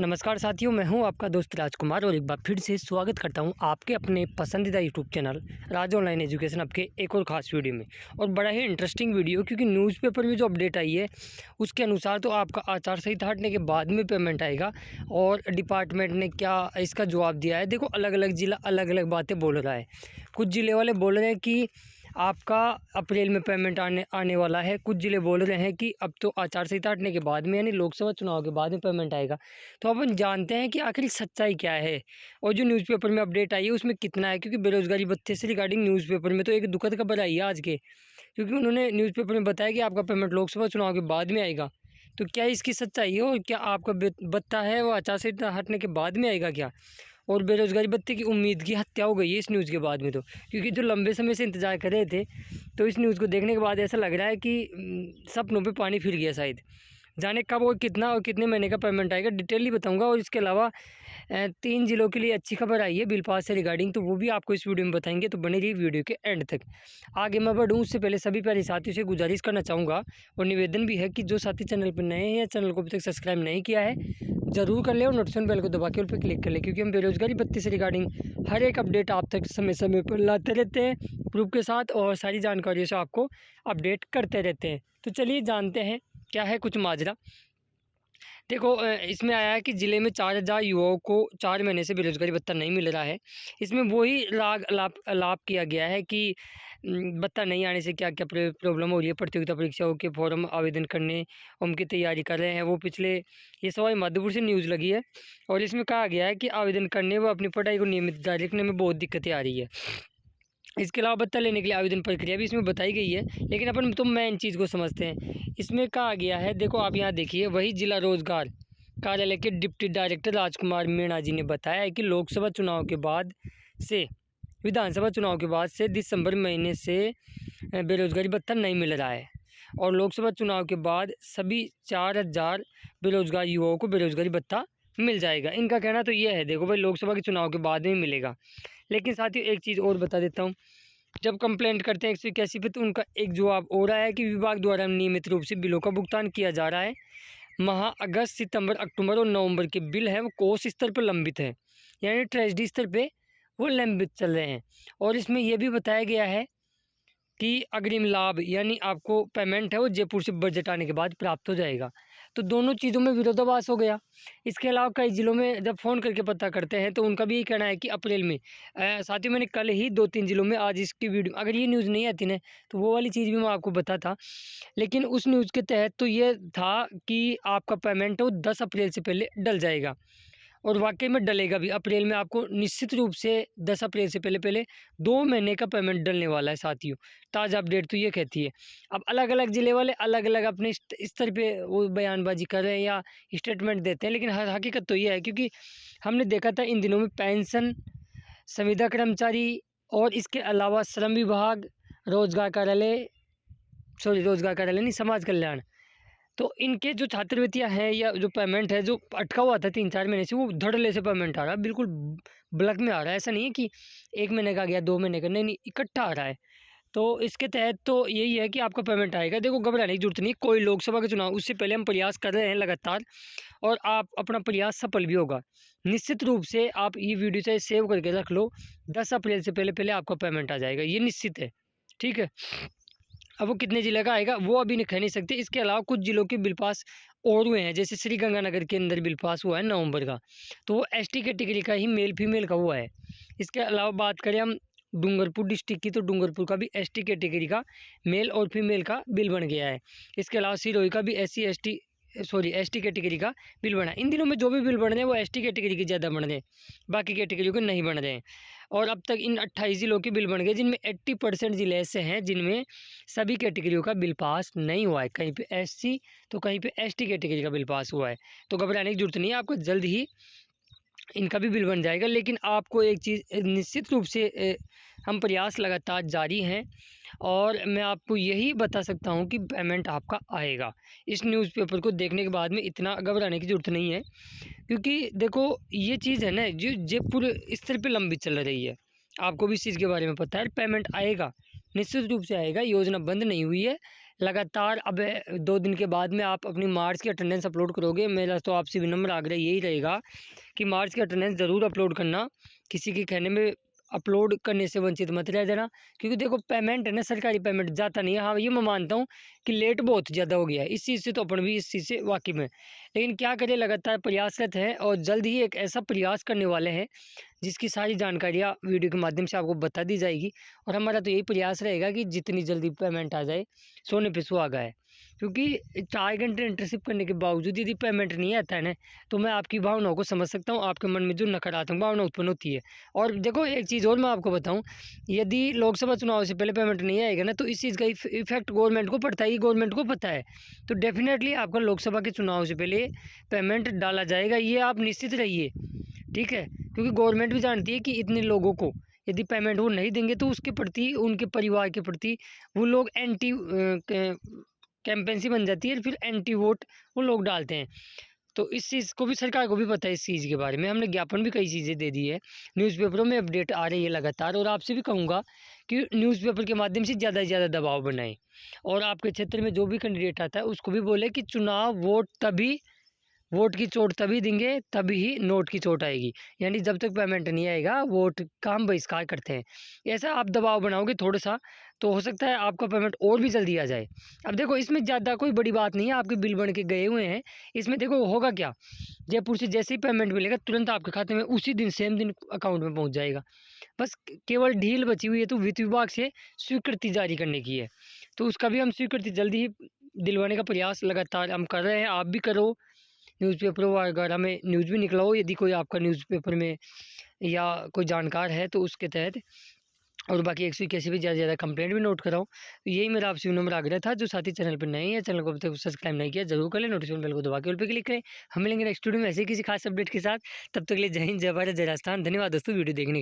नमस्कार साथियों, मैं हूं आपका दोस्त राजकुमार और एक बार फिर से स्वागत करता हूं आपके अपने पसंदीदा यूट्यूब चैनल राज ऑनलाइन एजुकेशन आपके एक और ख़ास वीडियो में। और बड़ा ही इंटरेस्टिंग वीडियो, क्योंकि न्यूज़पेपर में जो अपडेट आई है उसके अनुसार तो आपका आचार संहिता हटने के बाद में पेमेंट आएगा। और डिपार्टमेंट ने क्या इसका जवाब दिया है, देखो अलग अलग ज़िला अलग अलग बातें बोल रहा है। कुछ ज़िले वाले बोल रहे हैं कि आपका अप्रैल में पेमेंट आने वाला है। कुछ ज़िले बोल रहे हैं कि अब तो आचार संहिता हटने के बाद में, यानी लोकसभा चुनाव के बाद में पेमेंट आएगा। तो अपन जानते हैं कि आखिर सच्चाई क्या है और जो न्यूज़पेपर में अपडेट आई है उसमें कितना है। क्योंकि बेरोजगारी भत्ते से रिगार्डिंग न्यूज़पेपर में तो एक दुखद खबर आई है आज के, क्योंकि उन्होंने न्यूज़पेपर में बताया कि आपका पेमेंट लोकसभा चुनाव के बाद में आएगा। तो क्या इसकी सच्चाई है और क्या आपका भत्ता है वो आचार संहिता हटने के बाद में आएगा क्या? और बेरोजगारी भत्ते की उम्मीद की हत्या हो गई है इस न्यूज़ के बाद में, तो क्योंकि जो लंबे समय से इंतजार कर रहे थे, तो इस न्यूज़ को देखने के बाद ऐसा लग रहा है कि सपनों पे पानी फिर गया शायद। जाने कब और कितना और कितने महीने का पेमेंट आएगा डिटेलली बताऊंगा। और इसके अलावा 3 ज़िलों के लिए अच्छी खबर आई है बिल पास से रिगार्डिंग, तो वो भी आपको इस वीडियो में बताएंगे। तो बने रहिए वीडियो के एंड तक। आगे मैं बढ़ूँ उससे पहले सभी प्यारे साथियों से गुजारिश करना चाहूँगा और निवेदन भी है कि जो साथी चैनल पर नए हैं या चैनल को अभी तक सब्सक्राइब नहीं किया है ज़रूर कर ले और नोटिफिकेशन बेल को दबा के उस पर क्लिक कर ले, क्योंकि हम बेरोजगारी भत्ते से रिगार्डिंग हर एक अपडेट आप तक समय समय पर लाते रहते हैं प्रूफ के साथ, और सारी जानकारियों से आपको अपडेट करते रहते हैं। तो चलिए जानते हैं क्या है कुछ माजरा। देखो इसमें आया है कि ज़िले में 4000 युवाओं को 4 महीने से बेरोजगारी भत्ता नहीं मिल रहा है। इसमें वही लाभ किया गया है कि भत्ता नहीं आने से क्या क्या प्रॉब्लम हो रही है। प्रतियोगिता परीक्षाओं के फॉर्म आवेदन करने उनकी तैयारी कर रहे हैं वो पिछले, ये सवाई माधोपुर से न्यूज़ लगी है। और इसमें कहा गया है कि आवेदन करने व अपनी पढ़ाई को नियमित जारी रखने में बहुत दिक्कतें आ रही है। इसके अलावा भत्ता लेने के लिए आवेदन प्रक्रिया भी इसमें बताई गई है, लेकिन अपन तो मेन चीज़ को समझते हैं। इसमें कहा गया है, देखो आप यहाँ देखिए, वही जिला रोजगार कार्यालय के डिप्टी डायरेक्टर राजकुमार मीणा जी ने बताया है कि लोकसभा चुनाव के बाद से विधानसभा चुनाव के बाद से दिसंबर महीने से बेरोजगारी भत्ता नहीं मिल रहा है। और लोकसभा चुनाव के बाद सभी 4000 बेरोजगार युवाओं को बेरोजगारी भत्ता मिल जाएगा। इनका कहना तो ये है, देखो भाई लोकसभा के चुनाव के बाद में मिलेगा। लेकिन साथियों एक चीज़ और बता देता हूँ, जब कंप्लेंट करते हैं 181 पे तो उनका एक जवाब हो रहा है कि विभाग द्वारा नियमित रूप से बिलों का भुगतान किया जा रहा है। माह अगस्त सितंबर अक्टूबर और नवंबर के बिल है वो कोष स्तर पर लंबित है, यानी ट्रेजरी स्तर पे वो लंबित चल रहे हैं। और इसमें यह भी बताया गया है कि अग्रिम लाभ यानी आपको पेमेंट है वो जयपुर से बजट आने के बाद प्राप्त हो जाएगा। तो दोनों चीज़ों में विरोधाभास हो गया। इसके अलावा कई ज़िलों में जब फ़ोन करके पता करते हैं तो उनका भी यही कहना है कि अप्रैल में, साथियों मैंने कल ही 2-3 ज़िलों में आज इसकी वीडियो, अगर ये न्यूज़ नहीं आती ना तो वो वाली चीज़ भी मैं आपको बताता। लेकिन उस न्यूज़ के तहत तो ये था कि आपका पेमेंट है वो 10 अप्रैल से पहले डल जाएगा। और वाकई में डलेगा भी। अप्रैल में आपको निश्चित रूप से 10 अप्रैल से पहले 2 महीने का पेमेंट डलने वाला है साथियों। ताज़ा अपडेट तो ये कहती है। अब अलग अलग ज़िले वाले अलग अलग अपने स्तर पे वो बयानबाजी कर रहे हैं या स्टेटमेंट देते हैं, लेकिन हकीकत तो ये है, क्योंकि हमने देखा था इन दिनों में पेंशन, संविदा कर्मचारी और इसके अलावा श्रम विभाग, रोजगार कार्यालय नहीं, समाज कल्याण, तो इनके जो छात्रवृत्तियाँ हैं या जो पेमेंट है जो अटका हुआ था 3-4 महीने से, वो धड़ल्ले से पेमेंट आ रहा है, बिल्कुल ब्लक में आ रहा है। ऐसा नहीं है कि 1 महीने का गया 2 महीने का, नहीं इकट्ठा आ रहा है। तो इसके तहत तो यही है कि आपका पेमेंट आएगा। देखो घबराने की जरूरत नहीं, कोई लोकसभा का चुनाव उससे पहले हम प्रयास कर रहे हैं लगातार, और आप अपना प्रयास सफल भी होगा निश्चित रूप से। आप ये वीडियो चाहे सेव करके रख लो, 10 अप्रैल से पहले आपका पेमेंट आ जाएगा, ये निश्चित है, ठीक है। अब वो कितने ज़िले का आएगा वो अभी नहीं कह नहीं सकते। इसके अलावा कुछ ज़िलों के बिल पास और हुए हैं, जैसे श्रीगंगानगर के अंदर बिल पास हुआ है नवंबर का, तो वो एसटी कैटेगरी का ही मेल फीमेल का हुआ है। इसके अलावा बात करें हम डूंगरपुर डिस्ट्रिक्ट की, तो डूंगरपुर का भी एसटी कैटेगरी का मेल और फीमेल का बिल बन गया है। इसके अलावा सिरोही का भी एसटी कैटेगरी का बिल बना है। इन दिनों में जो भी बिल बन रहे हैं वो एसटी कैटेगरी के ज़्यादा बन रहे हैं, बाकी कैटेगरियों के नहीं बन रहे हैं। और अब तक इन 28 ज़िलों के बिल बन गए, जिनमें 80% ज़िले ऐसे हैं जिनमें सभी कैटेगरियों का बिल पास नहीं हुआ है। कहीं पे एससी तो कहीं पे एसटी कैटेगरी का बिल पास हुआ है। तो घबराने की जरूरत नहीं है, आपको जल्द ही इनका भी बिल बन जाएगा। लेकिन आपको एक चीज़ निश्चित रूप से हम प्रयास लगातार जारी हैं, और मैं आपको यही बता सकता हूं कि पेमेंट आपका आएगा। इस न्यूज़पेपर को देखने के बाद में इतना घबराने की ज़रूरत नहीं है, क्योंकि देखो ये चीज़ है ना जो जयपुर स्तर पे लंबी चल रही है, आपको भी इस चीज़ के बारे में पता है। पेमेंट आएगा निश्चित रूप से आएगा। योजना बंद नहीं हुई है, लगातार अब 2 दिन के बाद में आप अपनी मार्च की अटेंडेंस अपलोड करोगे। मेरा तो आपसे विनम्र आग्रह यही रहेगा कि मार्च की अटेंडेंस ज़रूर अपलोड करना, किसी के कहने में अपलोड करने से वंचित मत रह जाना। क्योंकि देखो पेमेंट है ना, सरकारी पेमेंट जाता नहीं है। हाँ, ये मैं मानता हूँ कि लेट बहुत ज़्यादा हो गया है, इस चीज़ से तो अपन भी इस चीज़ से वाकिफ़ हैं। लेकिन क्या करें, लगातार प्रयासरत हैं और जल्द ही एक ऐसा प्रयास करने वाले हैं जिसकी सारी जानकारियाँ वीडियो के माध्यम से आपको बता दी जाएगी। और हमारा तो यही प्रयास रहेगा कि जितनी जल्दी पेमेंट आ जाए, सोने पे सुहागा है। क्योंकि 4 घंटे इंटर्नशिप करने के बावजूद यदि पेमेंट नहीं आता है ना, तो मैं आपकी भावनाओं को समझ सकता हूँ, आपके मन में जो नकारात्मक भावना उत्पन्न होती है। और देखो एक चीज़ और मैं आपको बताऊँ, यदि लोकसभा चुनाव से पहले पेमेंट नहीं आएगा ना, तो इस चीज़ का इफेक्ट गवर्नमेंट को पड़ता है, गवर्नमेंट को पता है। तो डेफिनेटली आपका लोकसभा के चुनाव से पहले पेमेंट डाला जाएगा, ये आप निश्चित रहिए, ठीक है। क्योंकि गवर्नमेंट भी जानती है कि इतने लोगों को यदि पेमेंट वो नहीं देंगे, तो उसके प्रति, उनके परिवार के प्रति वो लोग एंटी कैंपेंसी बन जाती है, फिर एंटी वोट वो लोग डालते हैं। तो इस चीज़ को भी सरकार को भी पता है, इस चीज़ के बारे में हमने ज्ञापन भी कई चीज़ें दे दी है, न्यूज़पेपरों में अपडेट आ रही है लगातार। और आपसे भी कहूँगा कि न्यूज़पेपर के माध्यम से ज़्यादा से ज़्यादा दबाव बनाएं, और आपके क्षेत्र में जो भी कैंडिडेट आता है उसको भी बोले कि चुनाव वोट की चोट तभी देंगे, तभी ही नोट की चोट आएगी। यानी जब तक पेमेंट नहीं आएगा, वोट का हम बहिष्कार करते हैं। ऐसा आप दबाव बनाओगे थोड़ा सा, तो हो सकता है आपका पेमेंट और भी जल्दी आ जाए। अब देखो इसमें ज़्यादा कोई बड़ी बात नहीं है, आपके बिल बन के गए हुए हैं। इसमें देखो होगा क्या, जयपुर से जैसे ही पेमेंट मिलेगा तुरंत आपके खाते में उसी दिन, सेम दिन अकाउंट में पहुँच जाएगा। बस केवल ढील बची हुई है, तो वित्त विभाग से स्वीकृति जारी करने की है। तो उसका भी हम स्वीकृति जल्दी ही दिलवाने का प्रयास लगातार हम कर रहे हैं, आप भी करो। न्यूज़पेपर वगैरह में न्यूज़ भी निकला हो, यदि कोई आपका न्यूज़पेपर में या कोई जानकार है तो उसके तहत। और बाकी 181 भी ज़्यादा से ज़्यादा कंप्लेंट भी नोट कराओ। तो यही मेरा आपसे विनम्र आग्रह था। जो साथी चैनल पर नए हैं, चैनल को अभी तक सब्सक्राइब नहीं किया, जरूर कर लें, नोटिफिकेशन बेल को दबा के ऑल पे क्लिक करें। हम मिलेंगे नेक्स्ट वीडियो में ऐसे ही किसी खास अपडेट के साथ। तब तक के लिए जय हिंद, जय भारत, जय राजस्थान। धन्यवाद दोस्तों वीडियो देखने के लिए।